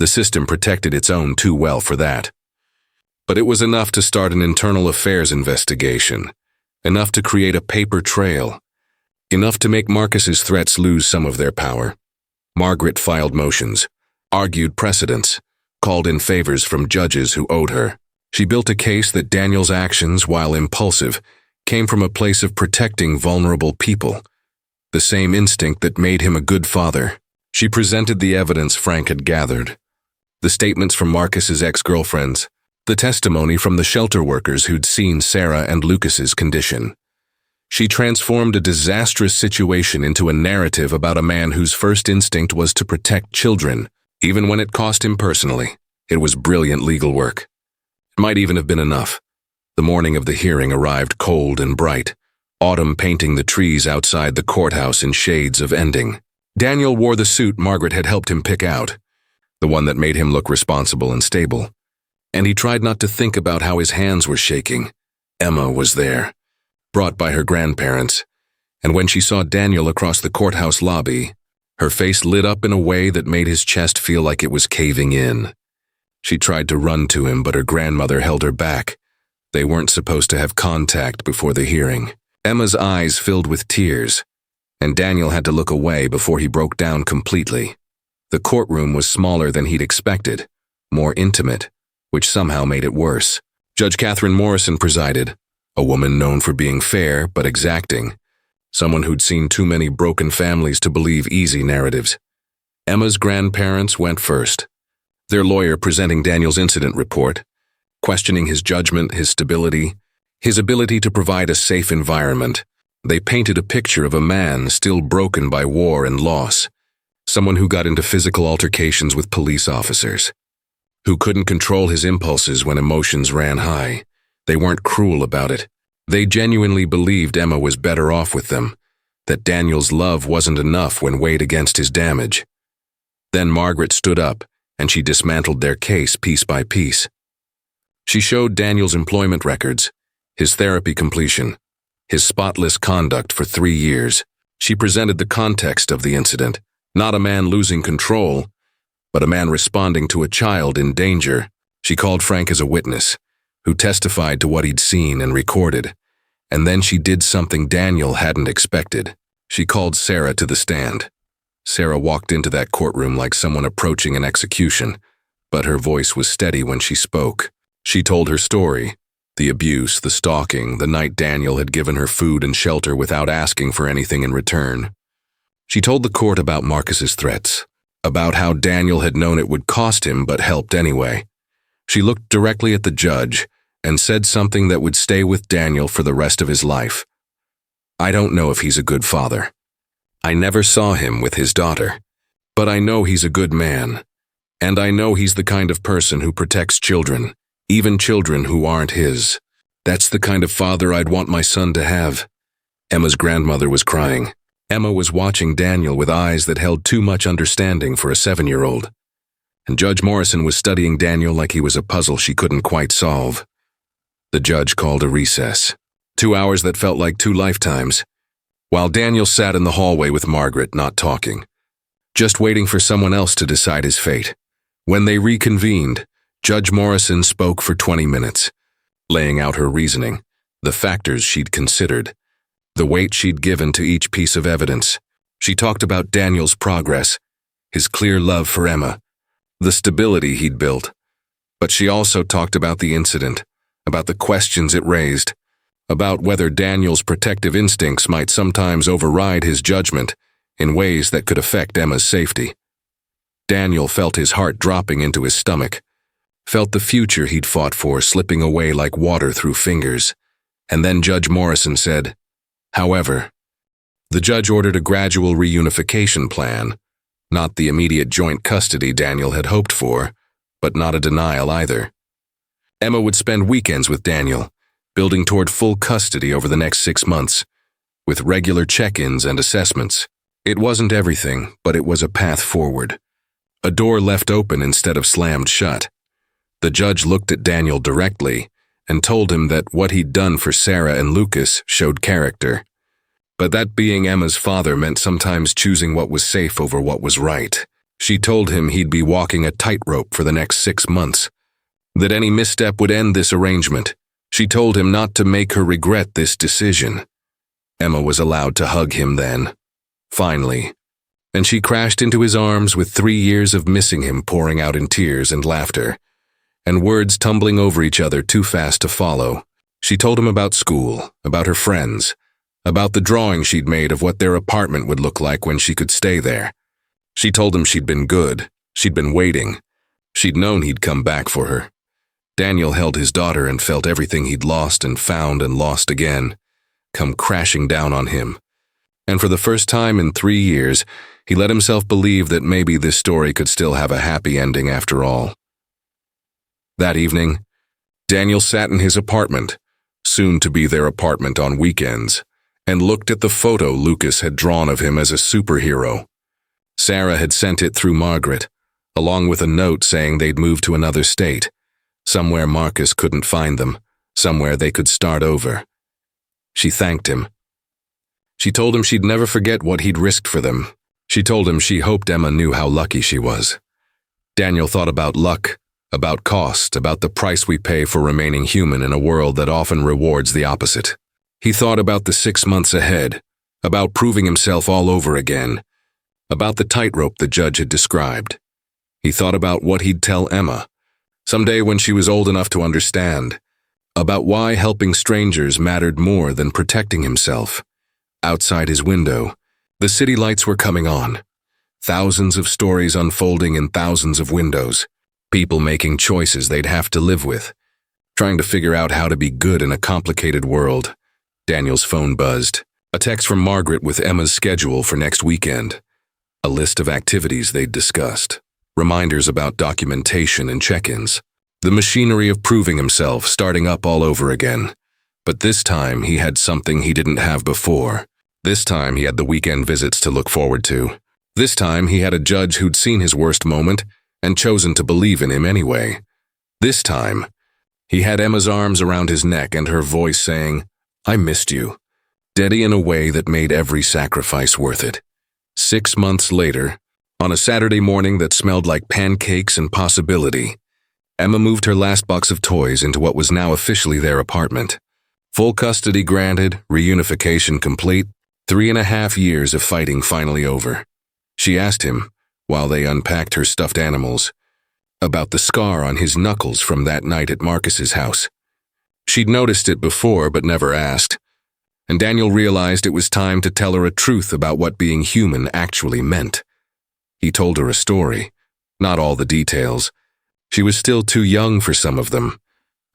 Speaker 1: The system protected its own too well for that. But it was enough to start an internal affairs investigation, enough to create a paper trail, enough to make Marcus's threats lose some of their power. Margaret filed motions, argued precedents, called in favors from judges who owed her. She built a case that Daniel's actions, while impulsive, came from a place of protecting vulnerable people, the same instinct that made him a good father. She presented the evidence Frank had gathered, the statements from Marcus's ex-girlfriends, the testimony from the shelter workers who'd seen Sarah and Lucas's condition. She transformed a disastrous situation into a narrative about a man whose first instinct was to protect children, even when it cost him personally. It was brilliant legal work. It might even have been enough. The morning of the hearing arrived cold and bright, autumn painting the trees outside the courthouse in shades of ending. Daniel wore the suit Margaret had helped him pick out, the one that made him look responsible and stable. And he tried not to think about how his hands were shaking. Emma was there, brought by her grandparents, and when she saw Daniel across the courthouse lobby, her face lit up in a way that made his chest feel like it was caving in. She tried to run to him, but her grandmother held her back. They weren't supposed to have contact before the hearing. Emma's eyes filled with tears, and Daniel had to look away before he broke down completely. The courtroom was smaller than he'd expected, more intimate, which somehow made it worse. Judge Catherine Morrison presided, a woman known for being fair but exacting, someone who'd seen too many broken families to believe easy narratives. Emma's grandparents went first, their lawyer presenting Daniel's incident report, questioning his judgment, his stability, his ability to provide a safe environment. They painted a picture of a man still broken by war and loss, someone who got into physical altercations with police officers, who couldn't control his impulses when emotions ran high. They weren't cruel about it. They genuinely believed Emma was better off with them, that Daniel's love wasn't enough when weighed against his damage. Then Margaret stood up, and she dismantled their case piece by piece. She showed Daniel's employment records, his therapy completion, his spotless conduct for 3 years. She presented the context of the incident, not a man losing control, but a man responding to a child in danger. She called Frank as a witness, who testified to what he'd seen and recorded, and then she did something Daniel hadn't expected. She called Sarah to the stand. Sarah walked into that courtroom like someone approaching an execution, but her voice was steady when she spoke. She told her story, the abuse, the stalking, the night Daniel had given her food and shelter without asking for anything in return. She told the court about Marcus's threats, about how Daniel had known it would cost him but helped anyway. She looked directly at the judge and said something that would stay with Daniel for the rest of his life. I don't know if he's a good father. I never saw him with his daughter, but I know he's a good man, and I know he's the kind of person who protects children, even children who aren't his. That's the kind of father I'd want my son to have. Emma's grandmother was crying. Emma was watching Daniel with eyes that held too much understanding for a 7-year-old. And Judge Morrison was studying Daniel like he was a puzzle she couldn't quite solve. The judge called a recess. 2 hours that felt like 2 lifetimes, while Daniel sat in the hallway with Margaret, not talking, just waiting for someone else to decide his fate. When they reconvened, Judge Morrison spoke for 20 minutes, laying out her reasoning, the factors she'd considered, the weight she'd given to each piece of evidence. She talked about Daniel's progress, his clear love for Emma, the stability he'd built. But she also talked about the incident, about the questions it raised, about whether Daniel's protective instincts might sometimes override his judgment in ways that could affect Emma's safety. Daniel felt his heart dropping into his stomach, felt the future he'd fought for slipping away like water through fingers. And then Judge Morrison said, however, the judge ordered a gradual reunification plan, not the immediate joint custody Daniel had hoped for, but not a denial either. Emma would spend weekends with Daniel, building toward full custody over the next 6 months, with regular check-ins and assessments. It wasn't everything, but it was a path forward. A door left open instead of slammed shut. The judge looked at Daniel directly and told him that what he'd done for Sarah and Lucas showed character. But that being Emma's father meant sometimes choosing what was safe over what was right. She told him he'd be walking a tightrope for the next 6 months, that any misstep would end this arrangement. She told him not to make her regret this decision. Emma was allowed to hug him then, finally, and she crashed into his arms with 3 years of missing him pouring out in tears and laughter, and words tumbling over each other too fast to follow. She told him about school, about her friends, about the drawing she'd made of what their apartment would look like when she could stay there. She told him she'd been good, she'd been waiting, she'd known he'd come back for her. Daniel held his daughter and felt everything he'd lost and found and lost again come crashing down on him. And for the first time in 3 years, he let himself believe that maybe this story could still have a happy ending after all. That evening, Daniel sat in his apartment, soon to be their apartment on weekends, and looked at the photo Lucas had drawn of him as a superhero. Sarah had sent it through Margaret, along with a note saying they'd moved to another state, somewhere Marcus couldn't find them, somewhere they could start over. She thanked him. She told him she'd never forget what he'd risked for them. She told him she hoped Emma knew how lucky she was. Daniel thought about luck, about cost, about the price we pay for remaining human in a world that often rewards the opposite. He thought about the 6 months ahead, about proving himself all over again, about the tightrope the judge had described. He thought about what he'd tell Emma, someday when she was old enough to understand, about why helping strangers mattered more than protecting himself. Outside his window, the city lights were coming on. Thousands of stories unfolding in thousands of windows. People making choices they'd have to live with. Trying to figure out how to be good in a complicated world. Daniel's phone buzzed. A text from Margaret with Emma's schedule for next weekend. A list of activities they'd discussed. Reminders about documentation and check-ins. The machinery of proving himself starting up all over again. But this time he had something he didn't have before. This time he had the weekend visits to look forward to. This time he had a judge who'd seen his worst moment and chosen to believe in him anyway. This time, he had Emma's arms around his neck and her voice saying, "I missed you," steady in a way that made every sacrifice worth it. 6 months later, on a Saturday morning that smelled like pancakes and possibility, Emma moved her last box of toys into what was now officially their apartment. Full custody granted, reunification complete, 3.5 years of fighting finally over. She asked him, while they unpacked her stuffed animals, about the scar on his knuckles from that night at Marcus's house. She'd noticed it before but never asked, and Daniel realized it was time to tell her a truth about what being human actually meant. He told her a story, not all the details. She was still too young for some of them,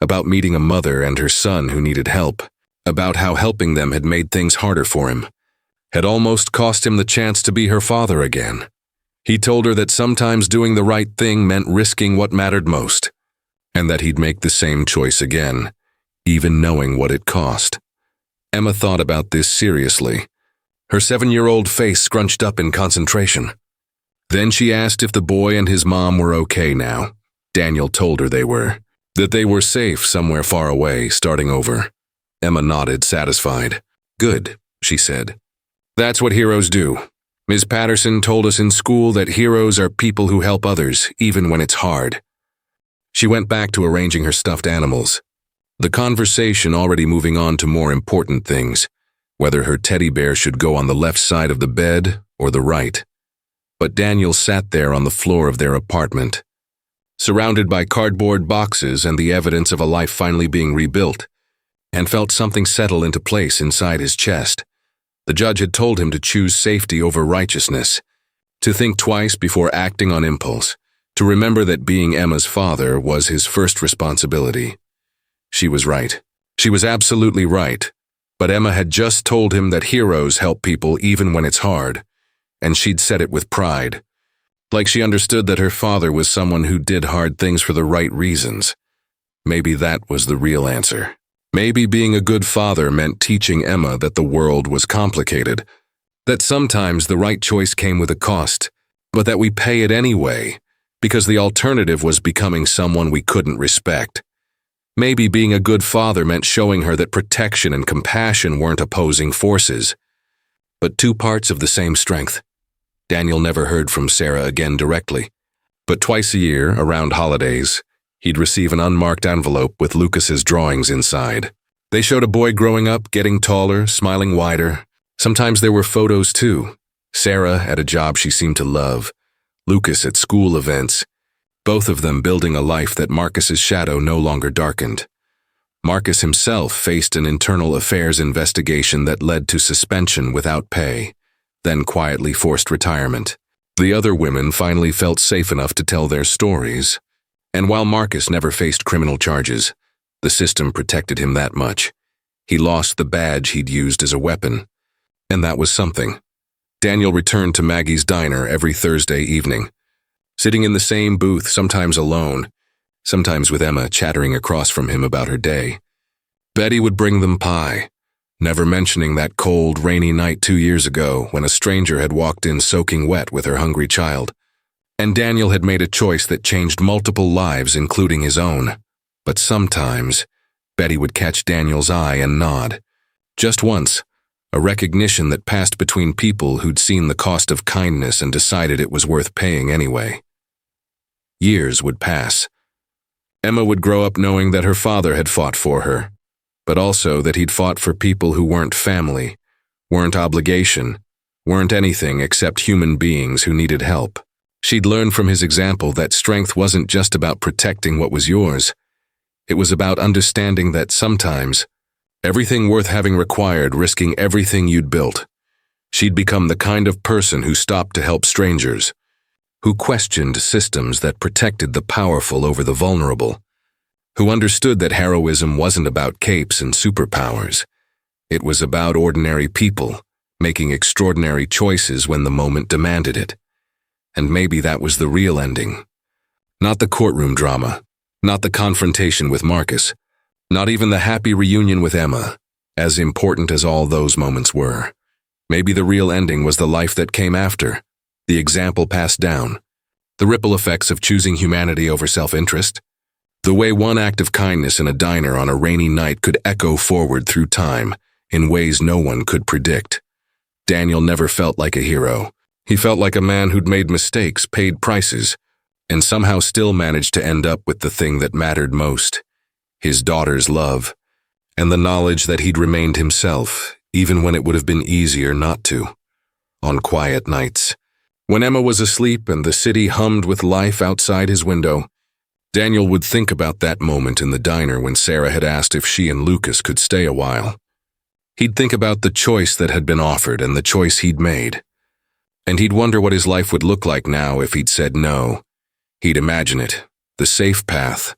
Speaker 1: about meeting a mother and her son who needed help, about how helping them had made things harder for him, had almost cost him the chance to be her father again. He told her that sometimes doing the right thing meant risking what mattered most, and that he'd make the same choice again, even knowing what it cost. Emma thought about this seriously, her 7-year-old face scrunched up in concentration. Then she asked if the boy and his mom were okay now. Daniel told her they were, that they were safe somewhere far away, starting over. Emma nodded, satisfied. "Good," she said. "That's what heroes do. Ms. Patterson told us in school that heroes are people who help others, even when it's hard." She went back to arranging her stuffed animals, the conversation already moving on to more important things, whether her teddy bear should go on the left side of the bed or the right. But Daniel sat there on the floor of their apartment, surrounded by cardboard boxes and the evidence of a life finally being rebuilt, and felt something settle into place inside his chest. The judge had told him to choose safety over righteousness, to think twice before acting on impulse, to remember that being Emma's father was his first responsibility. She was right. She was absolutely right. But Emma had just told him that heroes help people even when it's hard, and she'd said it with pride, like she understood that her father was someone who did hard things for the right reasons. Maybe that was the real answer. Maybe being a good father meant teaching Emma that the world was complicated, that sometimes the right choice came with a cost, but that we pay it anyway, because the alternative was becoming someone we couldn't respect. Maybe being a good father meant showing her that protection and compassion weren't opposing forces, but two parts of the same strength. Daniel never heard from Sarah again directly, but twice a year, around holidays, he'd receive an unmarked envelope with Lucas's drawings inside. They showed a boy growing up, getting taller, smiling wider. Sometimes there were photos too. Sarah at a job she seemed to love, Lucas at school events, both of them building a life that Marcus's shadow no longer darkened. Marcus himself faced an internal affairs investigation that led to suspension without pay, then quietly forced retirement. The other women finally felt safe enough to tell their stories, and while Marcus never faced criminal charges, the system protected him that much. He lost the badge he'd used as a weapon, and that was something. Daniel returned to Maggie's diner every Thursday evening, sitting in the same booth, sometimes alone, sometimes with Emma chattering across from him about her day. Betty would bring them pie, never mentioning that cold, rainy night 2 years ago when a stranger had walked in soaking wet with her hungry child. And Daniel had made a choice that changed multiple lives, including his own. But sometimes, Betty would catch Daniel's eye and nod. Just once, a recognition that passed between people who'd seen the cost of kindness and decided it was worth paying anyway. Years would pass. Emma would grow up knowing that her father had fought for her, but also that he'd fought for people who weren't family, weren't obligation, weren't anything except human beings who needed help. She'd learned from his example that strength wasn't just about protecting what was yours. It was about understanding that sometimes, everything worth having required risking everything you'd built. She'd become the kind of person who stopped to help strangers, who questioned systems that protected the powerful over the vulnerable, who understood that heroism wasn't about capes and superpowers. It was about ordinary people making extraordinary choices when the moment demanded it. And maybe that was the real ending. Not the courtroom drama, not the confrontation with Marcus, not even the happy reunion with Emma, as important as all those moments were. Maybe the real ending was the life that came after, the example passed down, the ripple effects of choosing humanity over self-interest, the way one act of kindness in a diner on a rainy night could echo forward through time in ways no one could predict. Daniel never felt like a hero. He felt like a man who'd made mistakes, paid prices, and somehow still managed to end up with the thing that mattered most, his daughter's love, and the knowledge that he'd remained himself, even when it would have been easier not to. On quiet nights, when Emma was asleep and the city hummed with life outside his window, Daniel would think about that moment in the diner when Sarah had asked if she and Lucas could stay a while. He'd think about the choice that had been offered and the choice he'd made. And he'd wonder what his life would look like now if he'd said no. He'd imagine it, the safe path,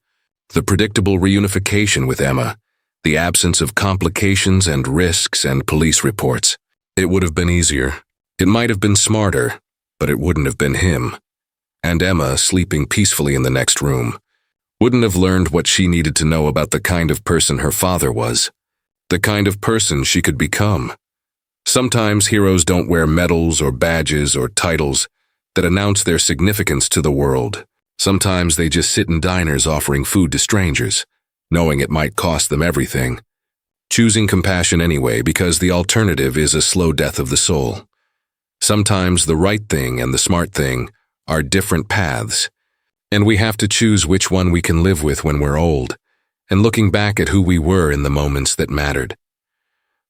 Speaker 1: the predictable reunification with Emma, the absence of complications and risks and police reports. It would have been easier. It might have been smarter, but it wouldn't have been him. And Emma, sleeping peacefully in the next room, wouldn't have learned what she needed to know about the kind of person her father was, the kind of person she could become. Sometimes heroes don't wear medals or badges or titles that announce their significance to the world. Sometimes they just sit in diners offering food to strangers, knowing it might cost them everything, choosing compassion anyway because the alternative is a slow death of the soul. Sometimes the right thing and the smart thing are different paths, and we have to choose which one we can live with when we're old, and looking back at who we were in the moments that mattered.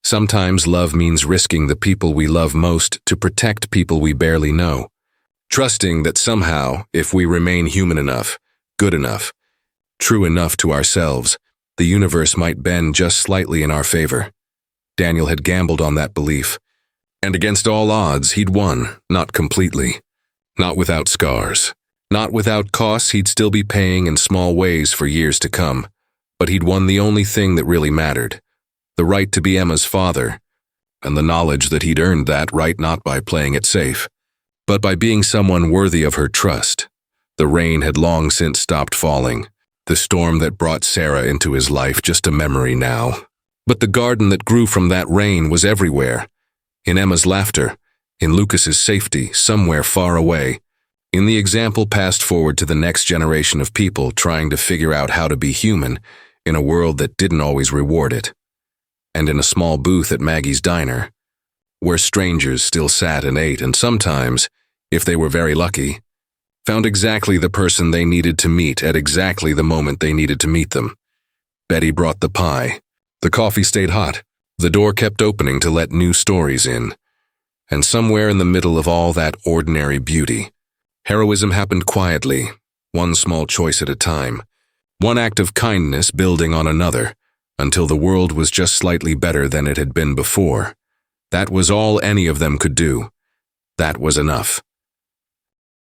Speaker 1: Sometimes love means risking the people we love most to protect people we barely know, trusting that somehow, if we remain human enough, good enough, true enough to ourselves, the universe might bend just slightly in our favor. Daniel had gambled on that belief, and against all odds, he'd won, not completely, not without scars, not without costs he'd still be paying in small ways for years to come, but he'd won the only thing that really mattered. The right to be Emma's father, and the knowledge that he'd earned that right not by playing it safe, but by being someone worthy of her trust. The rain had long since stopped falling, the storm that brought Sarah into his life just a memory now. But the garden that grew from that rain was everywhere, in Emma's laughter, in Lucas's safety, somewhere far away, In the example passed forward to the next generation of people trying to figure out how to be human in a world that didn't always reward it. And in a small booth at Maggie's diner, where strangers still sat and ate and sometimes, if they were very lucky, found exactly the person they needed to meet at exactly the moment they needed to meet them. Betty brought the pie. The coffee stayed hot. The door kept opening to let new stories in. And somewhere in the middle of all that ordinary beauty, heroism happened quietly, one small choice at a time, one act of kindness building on another, until the world was just slightly better than it had been before. That was all any of them could do. That was enough.